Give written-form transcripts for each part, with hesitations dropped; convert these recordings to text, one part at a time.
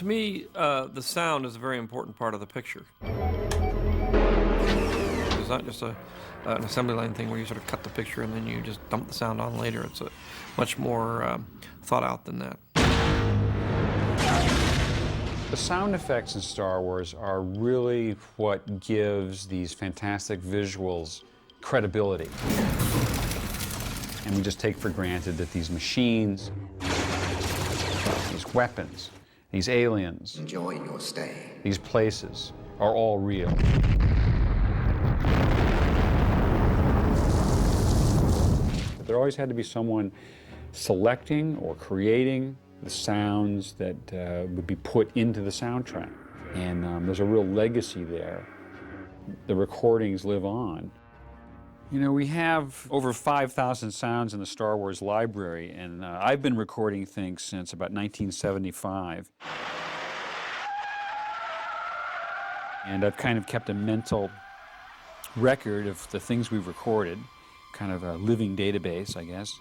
To me, the sound is a very important part of the picture. It's not just an assembly line thing where you sort of cut the picture and then you just dump the sound on later. It's much more thought out than that. The sound effects in Star Wars are really what gives these fantastic visuals credibility. And we just take for granted that these machines, these weapons, these aliens, enjoying your stay, these places are all real. But there always had to be someone selecting or creating the sounds that would be put into the soundtrack. And there's a real legacy there. The recordings live on. You know, we have over 5,000 sounds in the Star Wars library, and I've been recording things since about 1975. And I've kind of kept a mental record of the things we've recorded, kind of a living database, I guess.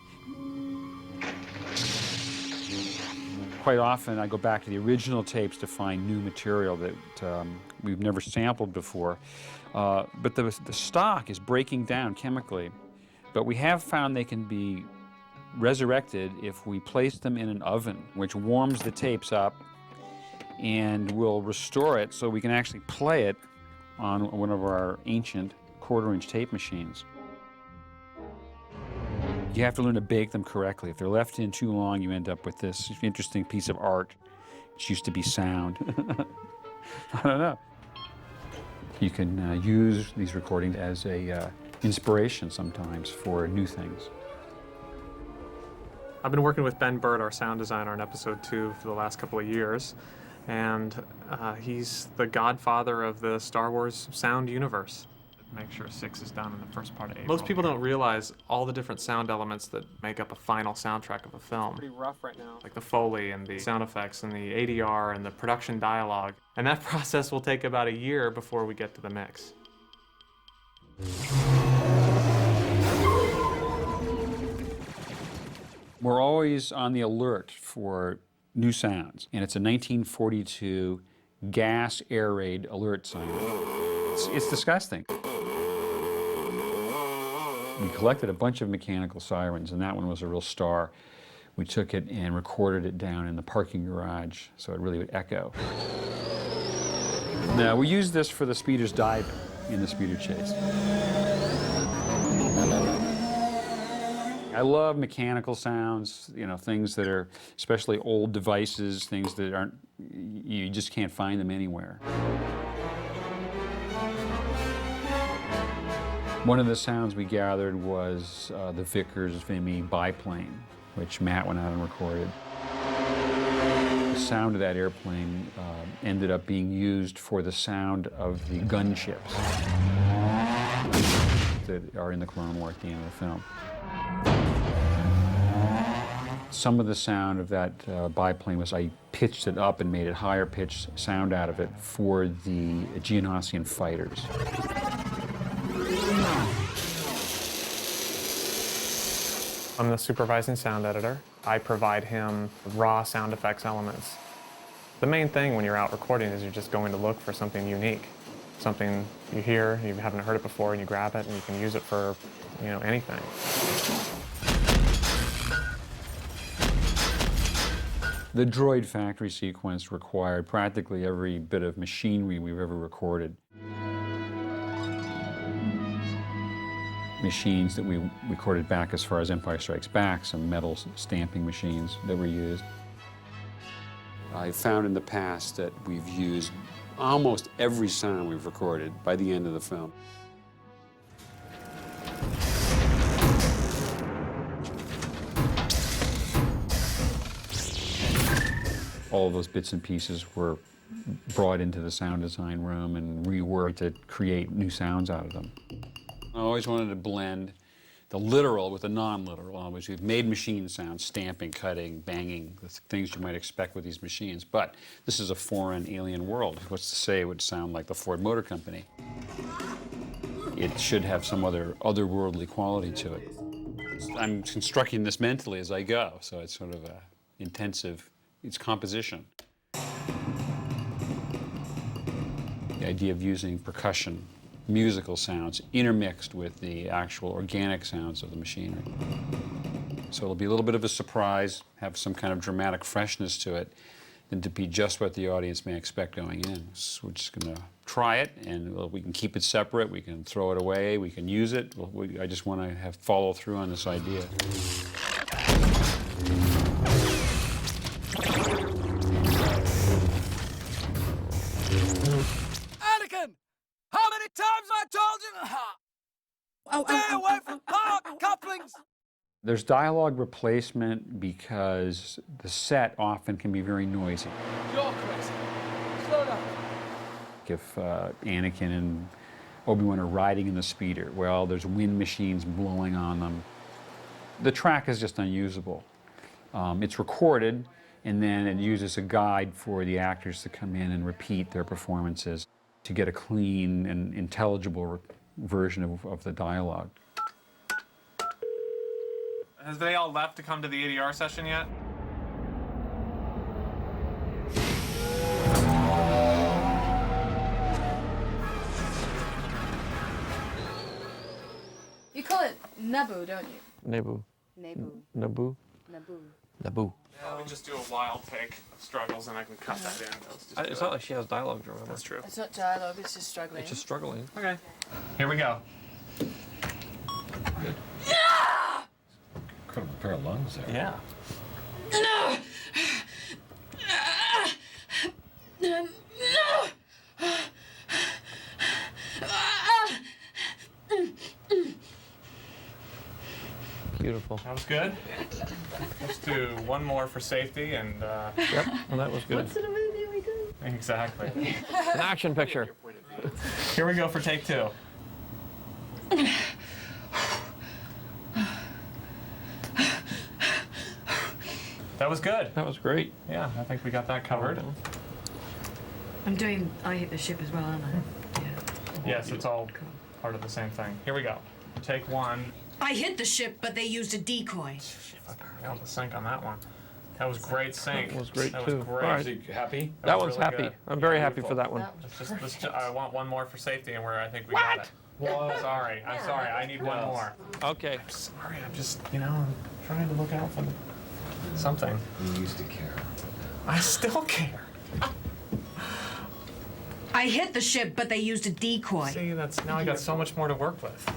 Quite often I go back to the original tapes to find new material that we've never sampled before. But the stock is breaking down chemically. But we have found they can be resurrected if we place them in an oven, which warms the tapes up and will restore it so we can actually play it on one of our ancient quarter-inch tape machines. You have to learn to bake them correctly. If they're left in too long, you end up with this interesting piece of art. It used to be sound. I don't know. You can use these recordings as a inspiration sometimes for new things. I've been working with Ben Bird, our sound designer, on Episode 2 for the last couple of years, and he's the godfather of the Star Wars sound universe. Make sure 6 is done in the first part of April. Most people don't realize all the different sound elements that make up a final soundtrack of a film. Pretty rough right now. Like the Foley and the sound effects and the ADR and the production dialogue. And that process will take about a year before we get to the mix. We're always on the alert for new sounds, and it's a 1942 gas air raid alert sign. It's disgusting. We collected a bunch of mechanical sirens, and that one was a real star. We took it and recorded it down in the parking garage so it really would echo. Now, we used this for the speeders diving in the speeder chase. I love mechanical sounds, you know, things that are, especially old devices, things that aren't, you just can't find them anywhere. One of the sounds we gathered was the Vickers Vimy biplane, which Matt went out and recorded. The sound of that airplane ended up being used for the sound of the gunships that are in the Clone War at the end of the film. Some of the sound of that biplane was I pitched it up and made it higher pitched sound out of it for the Geonosian fighters. I'm the supervising sound editor. I provide him raw sound effects elements. The main thing when you're out recording is you're just going to look for something unique. Something you hear, you haven't heard it before, and you grab it and you can use it for, you know, anything. The droid factory sequence required practically every bit of machinery we've ever recorded. Machines that we recorded back as far as Empire Strikes Back, some metal stamping machines that were used. I found in the past that we've used almost every sound we've recorded by the end of the film. All of those bits and pieces were brought into the sound design room and reworked to create new sounds out of them. I always wanted to blend the literal with the non-literal. Always, we've made machine sounds, stamping, cutting, banging, the things you might expect with these machines. But this is a foreign, alien world. What's to say it would sound like the Ford Motor Company? It should have some otherworldly quality to it. I'm constructing this mentally as I go, so it's sort of intensive. It's composition. The idea of using percussion, musical sounds, intermixed with the actual organic sounds of the machinery. So it'll be a little bit of a surprise, have some kind of dramatic freshness to it, and to be just what the audience may expect going in. So we're just going to try it, and we can keep it separate, we can throw it away, we can use it. I just want to have follow through on this idea. Anakin! How many times I told you? Stay away from park couplings! There's dialogue replacement because the set often can be very noisy. You're crazy. Slow down. If Anakin and Obi-Wan are riding in the speeder, well, there's wind machines blowing on them. The track is just unusable. It's recorded, and then it uses a guide for the actors to come in and repeat their performances to get a clean and intelligible version of the dialogue. Has they all left to come to the ADR session yet? You call it Naboo, don't you? Naboo. Naboo. Naboo. Naboo. Naboo. Yeah, we just do a wild take of struggles and I can cut that in. It's not like she has dialogue to remember. That's true. It's not dialogue, it's just struggling. It's just struggling. Okay. Here we go. Incredible pair of lungs there. Yeah. Beautiful. That was good. Let's do one more for safety and. Yep, well, that was good. What sort of movie are we doing? Exactly. An action picture. Here we go for take two. That was good. That was great. Yeah, I think we got that covered. I'm doing I Hit the Ship as well, aren't I? Yeah. Yes, it's all part of the same thing. Here we go. Take one. I hit the ship, but they used a decoy. Fucking nailed the sync on that one. That was great sync. That was great, That too. was great. All Is he happy? That was one's really happy. good. I'm very happy for that one. I want one more for safety and where I think we got it. Sorry, I'm sorry. I need one more. Okay. I'm sorry. I'm just, I'm trying to look out for something. You used to care. I still care. I hit the ship, but they used a decoy. See, now I got so much more to work with.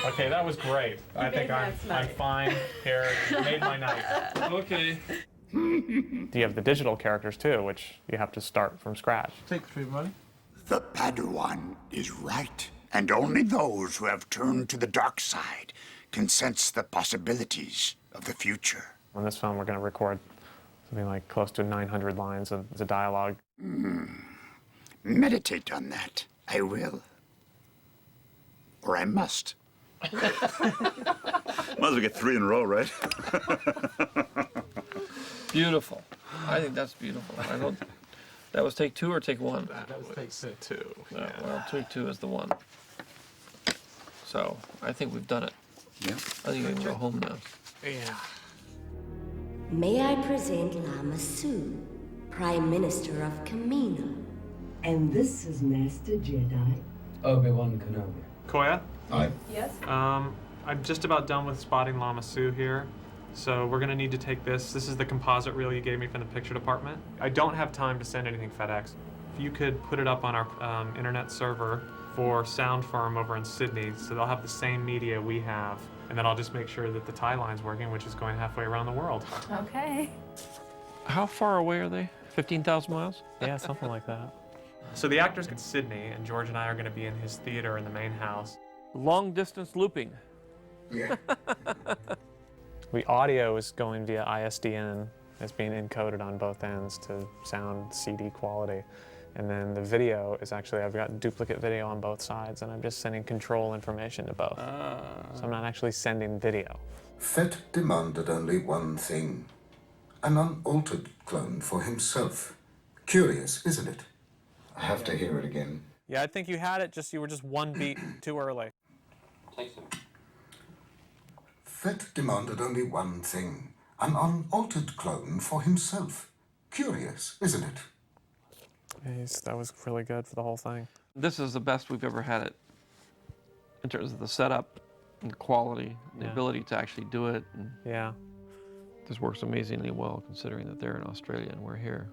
Okay, that was great. I think I'm fine here. You made my night. Okay. You have the digital characters too, which you have to start from scratch. Take 3, buddy. The Padawan is right, and only those who have turned to the dark side can sense the possibilities of the future. On this film, we're going to record something like close to 900 lines of the dialogue. Meditate on that. I will. Or I must. Might as well get 3 in a row, right? Beautiful. I think that's beautiful. I don't. That was take 2 or take 1? That was take two. Well, take 2 is the one. So I think we've done it. Yeah. I think we can go home now. Yeah. May I present Lama Su, Prime Minister of Kamino. And this is Master Jedi Obi-Wan Kenobi. Koya? Aye. Yes? I'm just about done with spotting Lama Su here. So we're going to need to take this. This is the composite reel you gave me from the picture department. I don't have time to send anything FedEx. If you could put it up on our internet server for Sound Firm over in Sydney, so they'll have the same media we have. And then I'll just make sure that the tie line's working, which is going halfway around the world. Okay. How far away are they? 15,000 miles? Yeah, something like that. So the actor's in Sydney, and George and I are going to be in his theater in the main house. Long distance looping. Yeah. The audio is going via ISDN. It's being encoded on both ends to sound CD quality. And then the video is actually, I've got duplicate video on both sides, and I'm just sending control information to both. So I'm not actually sending video. Fett demanded only one thing, an unaltered clone for himself. Curious, isn't it? I have to hear it again. Yeah, I think you had it, you were just one beat too early. Fett demanded only one thing, an unaltered clone for himself. Curious, isn't it? That was really good for the whole thing. This is the best we've ever had it in terms of the setup and the quality, and the Yeah. ability to actually do it. And Yeah. this works amazingly well considering that they're in Australia and we're here.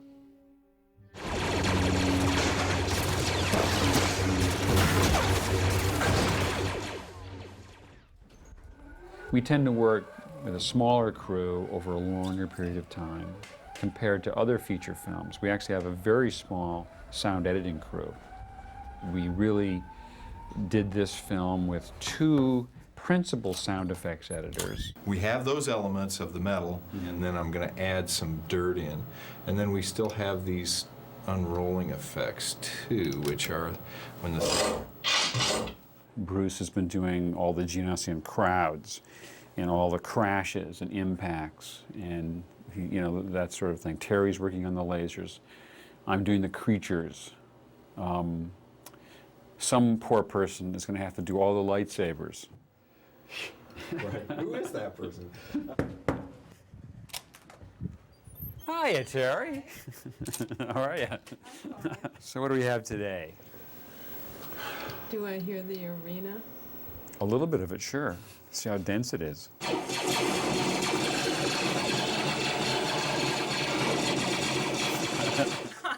We tend to work with a smaller crew over a longer period of time compared to other feature films. We actually have a very small sound editing crew. We really did this film with 2 principal sound effects editors. We have those elements of the metal, and then I'm going to add some dirt in. And then we still have these unrolling effects too, which are when the... Bruce has been doing all the Geonosian crowds and all the crashes and impacts and you know, that sort of thing. Terry's working on the lasers. I'm doing the creatures. Some poor person is going to have to do all the lightsabers. Right. Who is that person? Hiya, Terry. How are you? So what do we have today? Do I hear the arena? A little bit of it, sure. See how dense it is.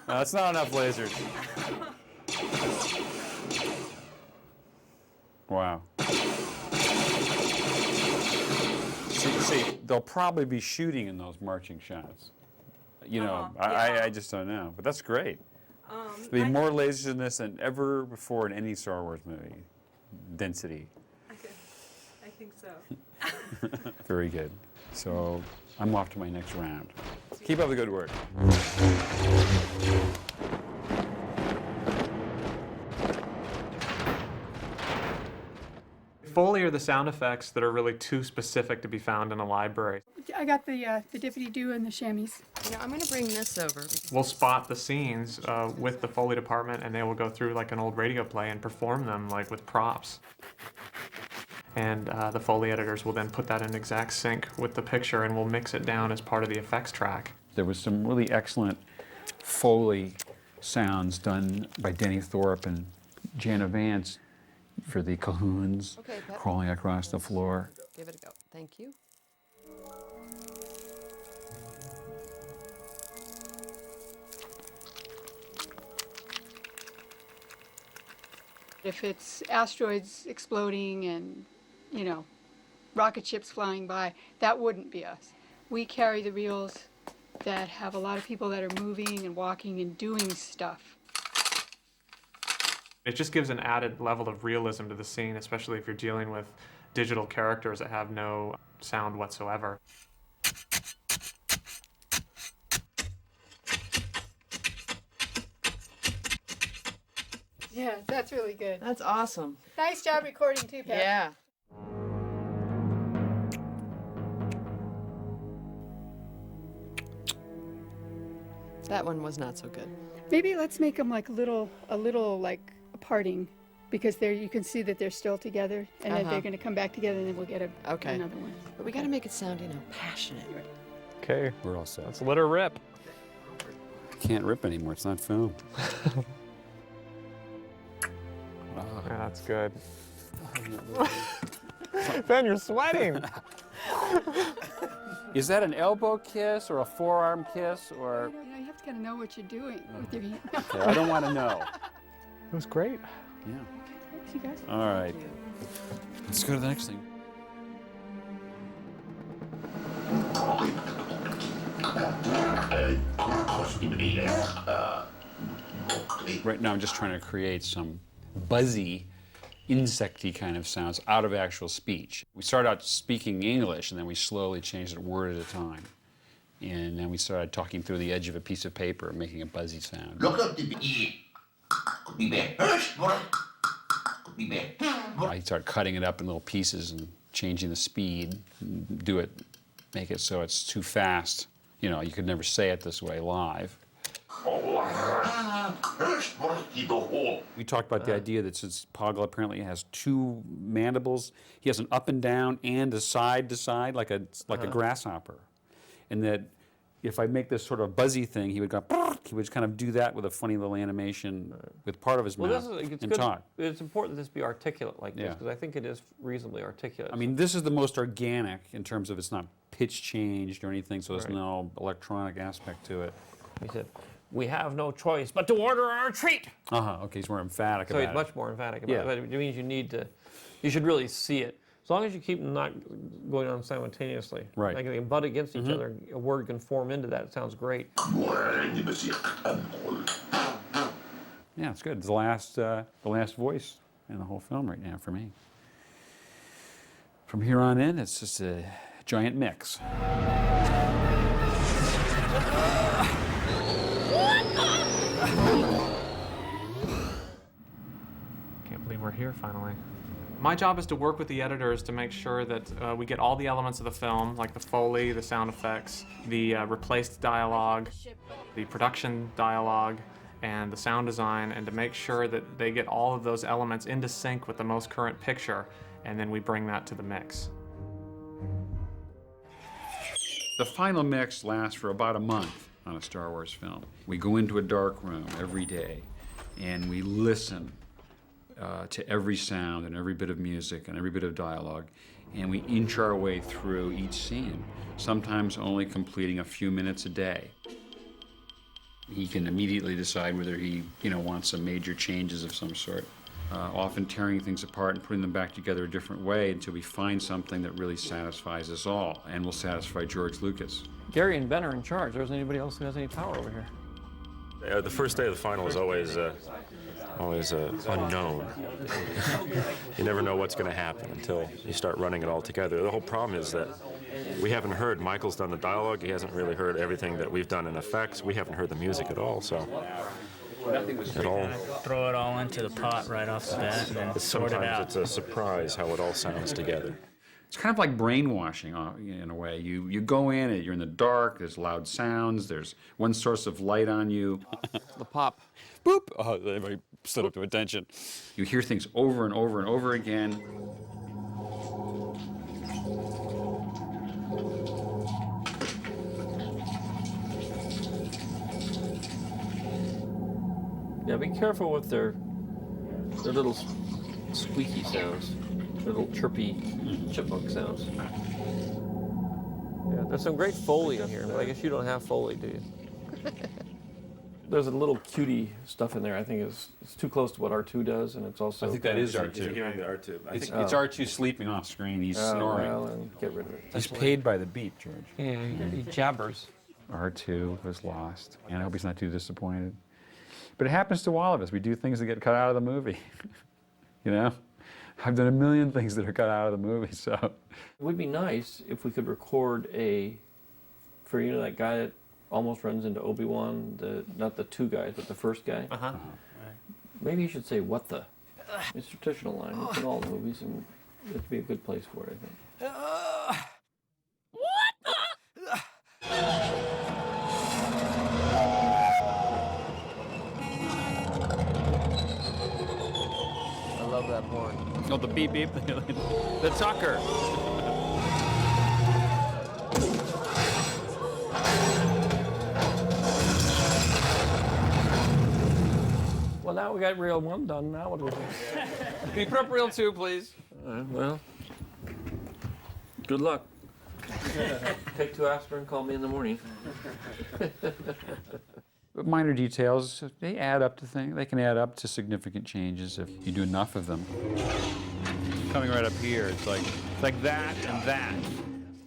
No, that's not enough lasers. Wow. See, they'll probably be shooting in those marching shots. You know, I just don't know, but that's great. There'll be more lasers in this than ever before in any Star Wars movie. Density. I think so. Very good. So I'm off to my next round. Keep up the good work. Foley are the sound effects that are really too specific to be found in a library. I got the dippity-doo and the chamois. You know, I'm going to bring this over. We'll spot the scenes with the Foley department, and they will go through like an old radio play and perform them like with props. And the Foley editors will then put that in exact sync with the picture, and we'll mix it down as part of the effects track. There was some really excellent Foley sounds done by Denny Thorpe and Jana Vance for the Cahoons crawling across the floor. Give it a go. Thank you. If it's asteroids exploding and, you know, rocket ships flying by, that wouldn't be us. We carry the reels that have a lot of people that are moving and walking and doing stuff. It just gives an added level of realism to the scene, especially if you're dealing with digital characters that have no sound whatsoever. Yeah, that's really good. That's awesome. Nice job recording too, Pat. Yeah. That one was not so good. Maybe let's make them like a little like parting, because there you can see that they're still together, and that they're going to come back together, and then we'll get another one. But we got to make it sound, you know, passionate. Okay, we're all set. Let's let her rip. Can't rip anymore. It's not film. Yeah, that's good. Ben, you're sweating. Is that an elbow kiss or a forearm kiss or? You know, you have to kind of know what you're doing with your hand. Okay, I don't want to know. It was great. Yeah. Thanks, you guys. All right. Let's go to the next thing. Right now I'm just trying to create some buzzy, insecty kind of sounds out of actual speech. We started out speaking English, and then we slowly changed it word at a time. And then we started talking through the edge of a piece of paper, making a buzzy sound. I started cutting it up in little pieces and changing the speed, make it so it's too fast. You know, you could never say it this way live. We talked about the idea that since Poggle apparently has 2 mandibles, he has an up and down and a side to side, like a grasshopper, and that if I make this sort of buzzy thing, he would go, he would kind of do that with a funny little animation with part of his mouth it's and good. talk. It's important that this be articulate like this, Yeah. because I think it is reasonably articulate. I mean, this is the most organic in terms of it's not pitch changed or anything, so there's Right. no electronic aspect to it. He said, "We have no choice but to order our retreat." Okay, he's more emphatic So about he's it. much more emphatic about Yeah. it. But it means you should really see it. As long as you keep them not going on simultaneously. Right. Like they can butt against each other, a word can form into that. It sounds great. Yeah, it's good. It's the last voice in the whole film right now for me. From here on in, it's just a giant mix. Can't believe we're here finally. My job is to work with the editors to make sure that we get all the elements of the film, like the Foley, the sound effects, the replaced dialogue, the production dialogue, and the sound design, and to make sure that they get all of those elements into sync with the most current picture, and then we bring that to the mix. The final mix lasts for about a month on a Star Wars film. We go into a dark room every day, and we listen to every sound and every bit of music and every bit of dialogue, and we inch our way through each scene, sometimes only completing a few minutes a day. He can immediately decide whether he, wants some major changes of some sort, often tearing things apart and putting them back together a different way until we find something that really satisfies us all and will satisfy George Lucas. Gary and Ben are in charge. There isn't anybody else who has any power over here. The first day of the final is always unknown. You never know what's going to happen until you start running it all together. The whole problem is that we haven't heard, Michael's done the dialogue, he hasn't really heard everything that we've done in effects, we haven't heard the music at all, so it all... Throw it all into the pot right off the bat and then sort it out. Sometimes it's a surprise how it all sounds together. It's kind of like brainwashing in a way. You go in and you're in the dark, there's loud sounds, there's one source of light on you. The pop. Boop! Oh, everybody stood up to attention. You hear things over and over and over again. Yeah, be careful with their little squeaky sounds, their little chirpy chipmunk sounds. Yeah, there's some great Foley in here, but I guess you don't have Foley, do you? There's a little cutie stuff in there. I think it's too close to what R2 does, and it's also. I think that is R2. You're hearing the R2. It's R2 sleeping off screen. He's snoring. Well, and get rid of it. He's paid by the beat, George. Yeah, he jabbers. R2 was lost, and I hope he's not too disappointed. But it happens to all of us. We do things that get cut out of the movie. I've done a million things that are cut out of the movie, so. It would be nice if we could record for that guy that almost runs into Obi-Wan, not the two guys, but the first guy. Uh-huh. Maybe you should say, "What the?" It's a traditional line. It's in all the movies, and it'd be a good place for it, I think. I love that horn. Oh, the beep beep, the tucker. Well, now we got reel 1 done. Now what do we do? Can you put up reel 2, please? All right, well, good luck. Take 2 aspirin, call me in the morning. But minor details, they add up to things. They can add up to significant changes if you do enough of them. Coming right up here, it's like that and that.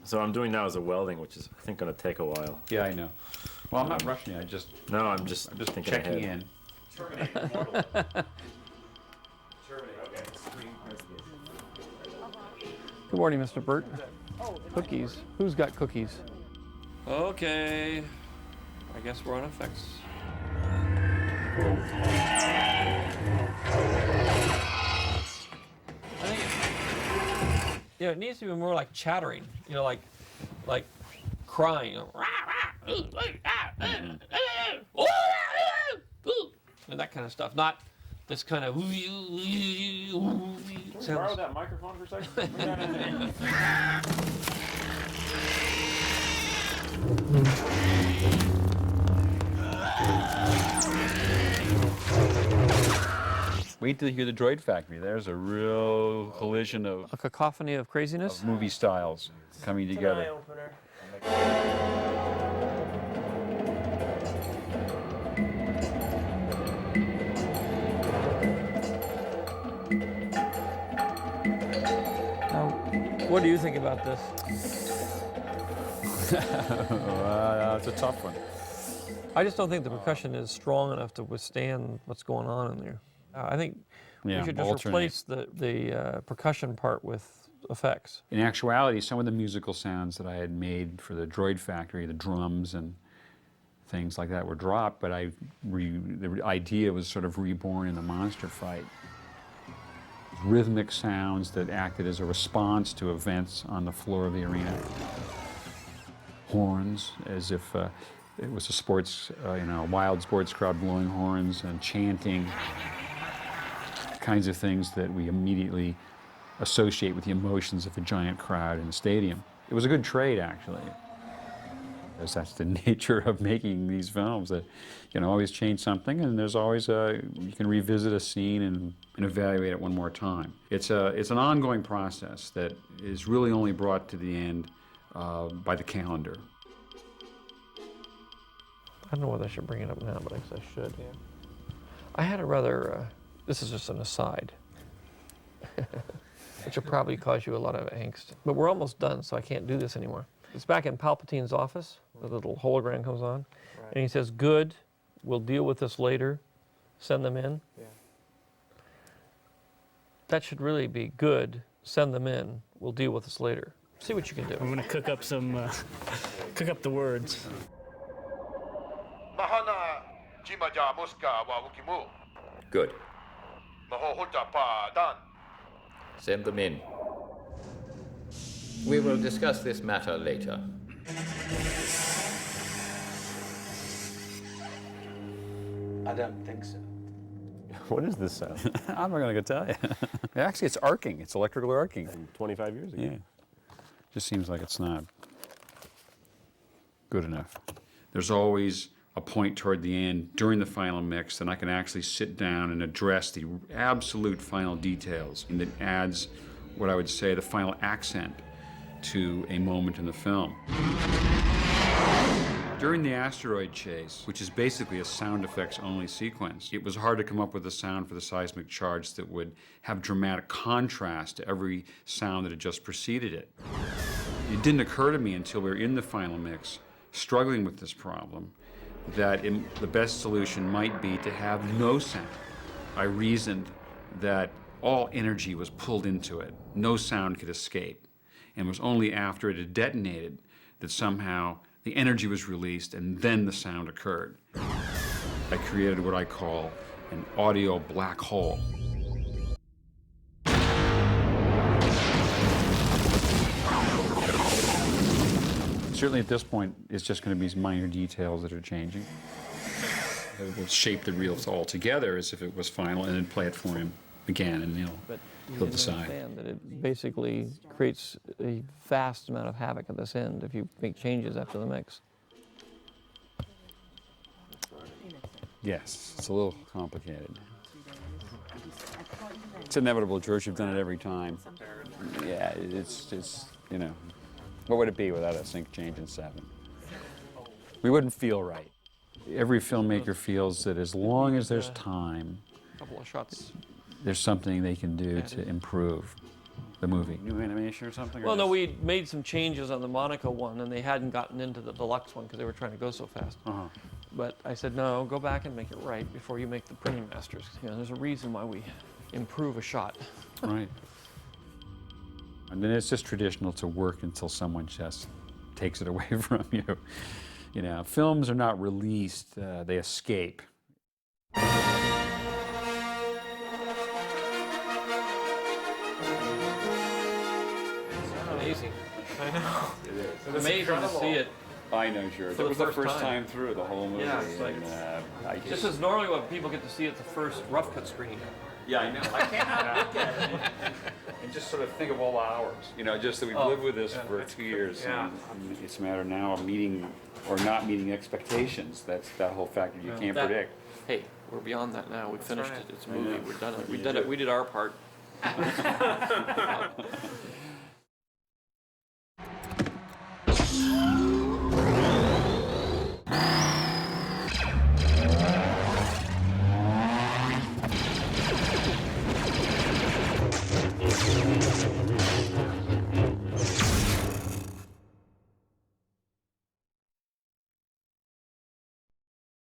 So I'm doing now is a welding, which is, I think, going to take a while. Yeah, I know. Well, I'm not rushing you. I'm just thinking checking ahead. in. Good morning, Mr. Burt. Cookies. Who's got cookies? Okay. I guess we're on effects. I think it needs to be more like chattering, like crying. And that kind of stuff. Not this kind of sounds. Borrow that microphone for a second? Wait till you hear the Droid Factory. There's a real collision of A cacophony of craziness? movie styles coming together. Now, what do you think about this? It's a tough one. I just don't think the percussion is strong enough to withstand what's going on in there. I think we should just alternate. replace the percussion part with effects. In actuality, some of the musical sounds that I had made for the Droid Factory, the drums and things like that, were dropped, but the idea was sort of reborn in the monster fight. Rhythmic sounds that acted as a response to events on the floor of the arena. Horns, as if it was a sports, a wild sports crowd blowing horns and chanting. Kinds of things that we immediately associate with the emotions of a giant crowd in a stadium. It was a good trade, actually. Because that's the nature of making these films, that you can always change something, and there's always you can revisit a scene and evaluate it one more time. It's an ongoing process that is really only brought to the end by the calendar. I don't know whether I should bring it up now, but I guess I should. Yeah. I had a rather, this is just an aside, which will probably cause you a lot of angst. But we're almost done, so I can't do this anymore. It's back in Palpatine's office. The little hologram comes on, and he says, "Good, we'll deal with this later. Send them in." Yeah. That should really be good. Send them in. We'll deal with this later. See what you can do. I'm gonna cook up some, cook up the words. Good. Send them in. We will discuss this matter later. I don't think so. What is this sound? I'm not going to go tell you. Actually, it's arcing. It's electrical arcing. From 25 years ago. Yeah. Just seems like it's not good enough. There's always a point toward the end during the final mix that I can actually sit down and address the absolute final details, and that adds what I would say the final accent to a moment in the film. During the asteroid chase, which is basically a sound effects only sequence, it was hard to come up with a sound for the seismic charge that would have dramatic contrast to every sound that had just preceded it. It didn't occur to me until we were in the final mix, struggling with this problem, that the best solution might be to have no sound. I reasoned that all energy was pulled into it. No sound could escape. And it was only after it had detonated that somehow the energy was released and then the sound occurred. I created what I call an audio black hole. Certainly at this point, it's just going to be minor details that are changing. We'll shape the reels all together as if it was final and then play it for him again, and he'll decide. Understand that it basically creates a vast amount of havoc at this end if you make changes after the mix. Yes, it's a little complicated. It's inevitable, George. You've done it every time. Yeah, it's you know, what would it be without a sync change in 7? We wouldn't feel right. Every filmmaker feels that as long as there's time, A couple of shots. there's something they can do to improve the movie. New animation or something? Well, no, we made some changes on the Monaco one, and they hadn't gotten into the deluxe one because they were trying to go so fast. But I said, no, go back and make it right before you make the printing masters. You know, there's a reason why we improve a shot. Right. And then it's just traditional to work until someone just takes it away from you. You know, films are not released, they escape. Amazing. I know. It is. It's amazing to see it. I know, sure. That was the first time through the whole movie. Yeah, it's like, and, this is normally what people get to see at the first rough cut screening. Yeah, I know. I cannot look at it and just sort of think of all the hours, you know, just that we've lived with this for 2 years. Yeah. And it's a matter now of meeting or not meeting expectations. That's that whole factor you can't predict. Hey, we're beyond that now. We finished right. it. It's a movie. We're done it. We did it. We did our part.